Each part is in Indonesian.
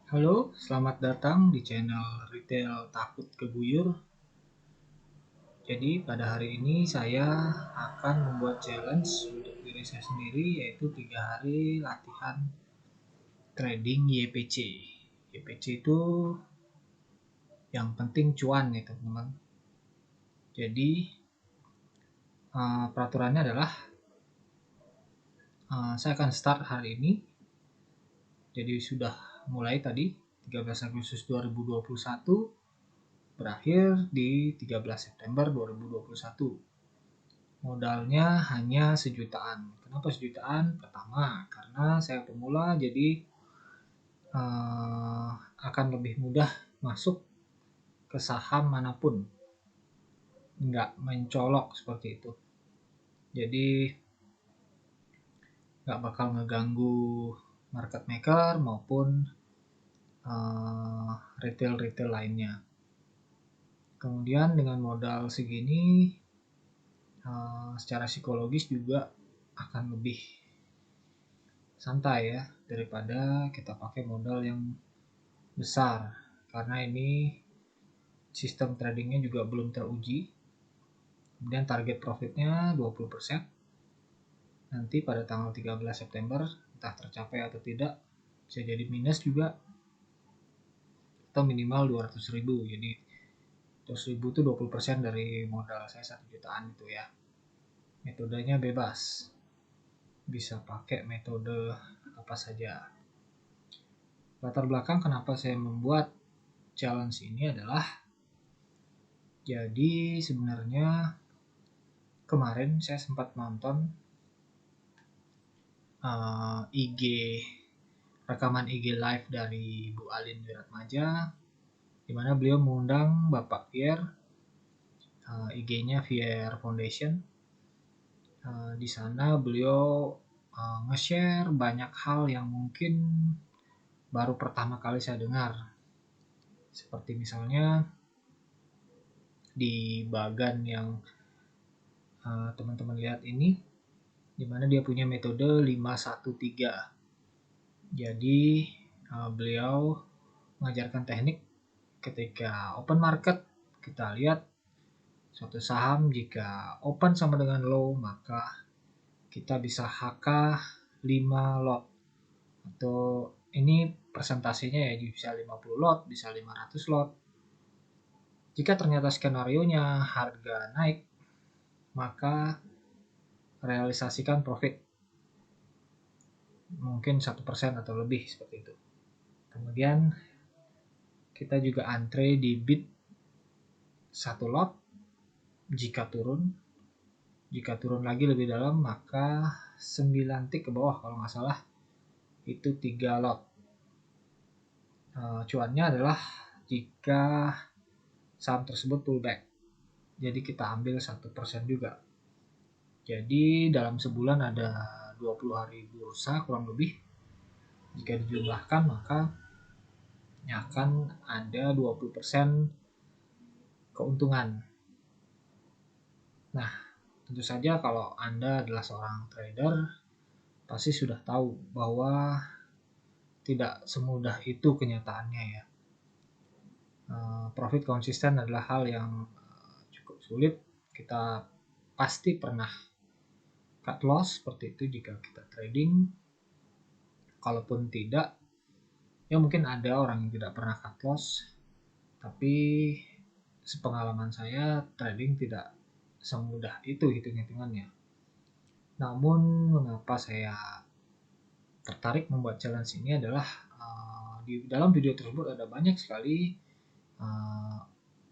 Halo, selamat datang di channel Retail Takut Keguyur. Jadi pada hari ini saya akan membuat challenge untuk diri saya sendiri, yaitu 3 hari latihan trading YPC. YPC itu yang penting cuan ya teman-teman. Jadi peraturannya adalah saya akan start hari ini. Jadi sudah mulai tadi 13 Agustus 2021, berakhir di 13 September 2021. Modalnya hanya sejutaan. Kenapa sejutaan? Pertama, karena saya pemula, jadi akan lebih mudah masuk ke saham manapun, nggak mencolok seperti itu. Jadi nggak bakal ngeganggu market maker maupun retail-retail lainnya. Kemudian dengan modal segini, secara psikologis juga akan lebih santai ya daripada kita pakai modal yang besar, karena ini sistem tradingnya juga belum teruji. Kemudian target profitnya 20%. Nanti pada tanggal 13 September entah tercapai atau tidak, bisa jadi minus juga, atau minimal 200.000. Jadi 200.000 itu 20% dari modal saya 1 jutaan itu ya. Metodenya bebas, bisa pakai metode apa saja. Latar belakang kenapa saya membuat challenge ini adalah, jadi sebenarnya kemarin saya sempat nonton IG rekaman IG live dari Bu Alin Wiratmaja, di mana beliau mengundang Bapak Pierre, IG-nya Pierre Foundation. Di sana beliau nge-share banyak hal yang mungkin baru pertama kali saya dengar. Seperti misalnya di bagan yang teman-teman lihat ini, di mana dia punya metode 513. Jadi beliau mengajarkan teknik ketika open market, kita lihat suatu saham jika open sama dengan low, maka kita bisa HK 5 lot, atau ini persentasenya ya, bisa 50 lot, bisa 500 lot. Jika ternyata skenario-nya harga naik, maka realisasikan profit mungkin 1% atau lebih seperti itu. Kemudian kita juga antre di bid 1 lot. Jika turun lagi lebih dalam, maka 9 tick ke bawah kalau nggak salah, itu 3 lot. Cuannya adalah jika saham tersebut pullback, jadi kita ambil 1% juga. Jadi dalam sebulan ada 20 hari bursa kurang lebih. Jika dijumlahkan, maka akan ada 20% keuntungan. Nah, tentu saja kalau Anda adalah seorang trader, pasti sudah tahu bahwa tidak semudah itu kenyataannya ya. Profit konsisten adalah hal yang cukup sulit. Kita pasti pernah cut loss seperti itu jika kita trading. Kalaupun tidak, ya mungkin ada orang yang tidak pernah cut loss, tapi sepengalaman saya trading tidak semudah itu hitung-hitungannya. Namun mengapa saya tertarik membuat challenge ini adalah di dalam video tersebut ada banyak sekali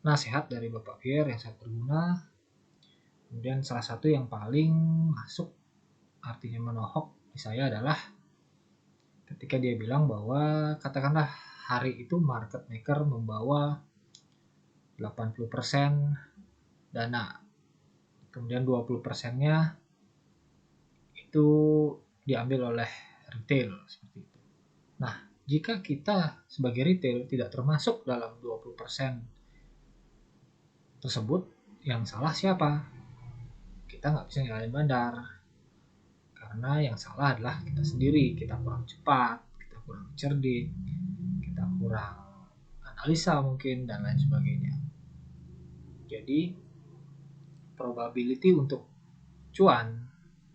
nasihat dari Bapak Pierre yang sangat berguna. Kemudian salah satu yang paling masuk, artinya menohok di saya, adalah ketika dia bilang bahwa katakanlah hari itu market maker membawa 80% dana, kemudian 20%-nya itu diambil oleh retail seperti itu. Nah, jika kita sebagai retail tidak termasuk dalam 20% tersebut, yang salah siapa? Kita nggak bisa nyalain bandar, karena yang salah adalah kita sendiri. Kita kurang cepat, kita kurang cerdik, kita kurang analisa mungkin dan lain sebagainya. Jadi probability untuk cuan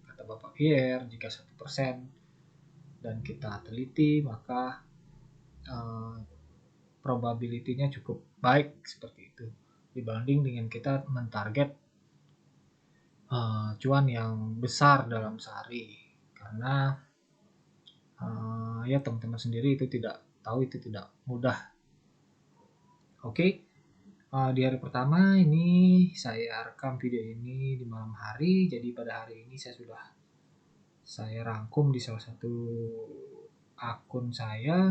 kata Bapak Pierre jika 1% dan kita teliti maka probability-nya cukup baik seperti itu dibanding dengan kita mentarget cuan yang besar dalam sehari, karena ya teman-teman sendiri itu tidak tahu, itu tidak mudah. Oke, di hari pertama ini saya rekam video ini di malam hari, jadi pada hari ini saya rangkum di salah satu akun saya,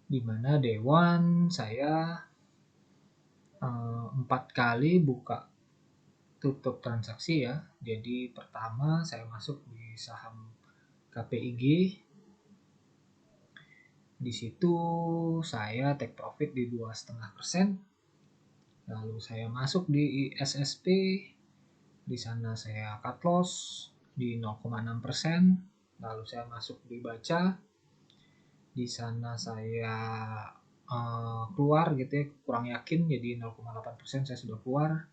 di mana day one saya 4 kali buka tutup transaksi ya. Jadi pertama saya masuk di saham KPIG, di situ saya take profit di 2,5%. Lalu saya masuk di ISSP, di sana saya cut loss di 0,6%. Lalu saya masuk di Baca, di sana saya keluar gitu ya, kurang yakin, jadi 0,8% saya sudah keluar.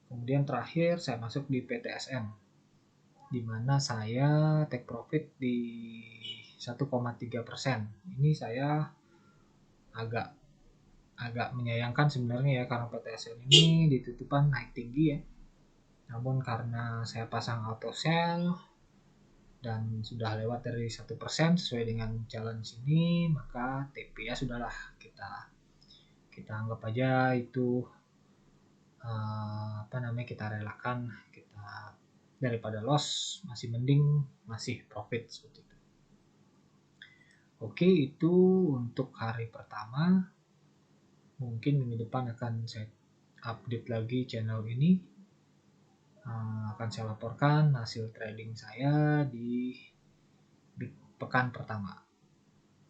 Kemudian terakhir saya masuk di PTSM, di mana saya take profit di 1,3%. Ini saya agak menyayangkan sebenarnya ya, karena PTSM ini ditutupan naik tinggi ya. Namun karena saya pasang auto sell dan sudah lewat dari 1% sesuai dengan challenge ini, maka TP ya sudahlah, kita anggap aja itu kita relakan, kita daripada loss masih mending masih profit seperti itu. Oke, itu untuk hari pertama. Mungkin minggu depan akan saya update lagi channel ini, akan saya laporkan hasil trading saya di pekan pertama.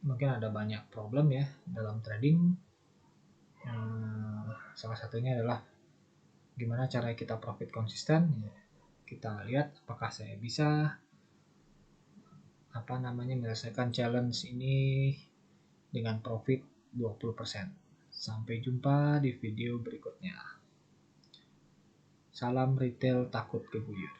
Mungkin ada banyak problem ya dalam trading, salah satunya adalah gimana cara kita profit konsisten. Kita lihat apakah saya bisa menyelesaikan challenge ini dengan profit 20%. Sampai jumpa di video berikutnya. Salam retail takut kebuyur.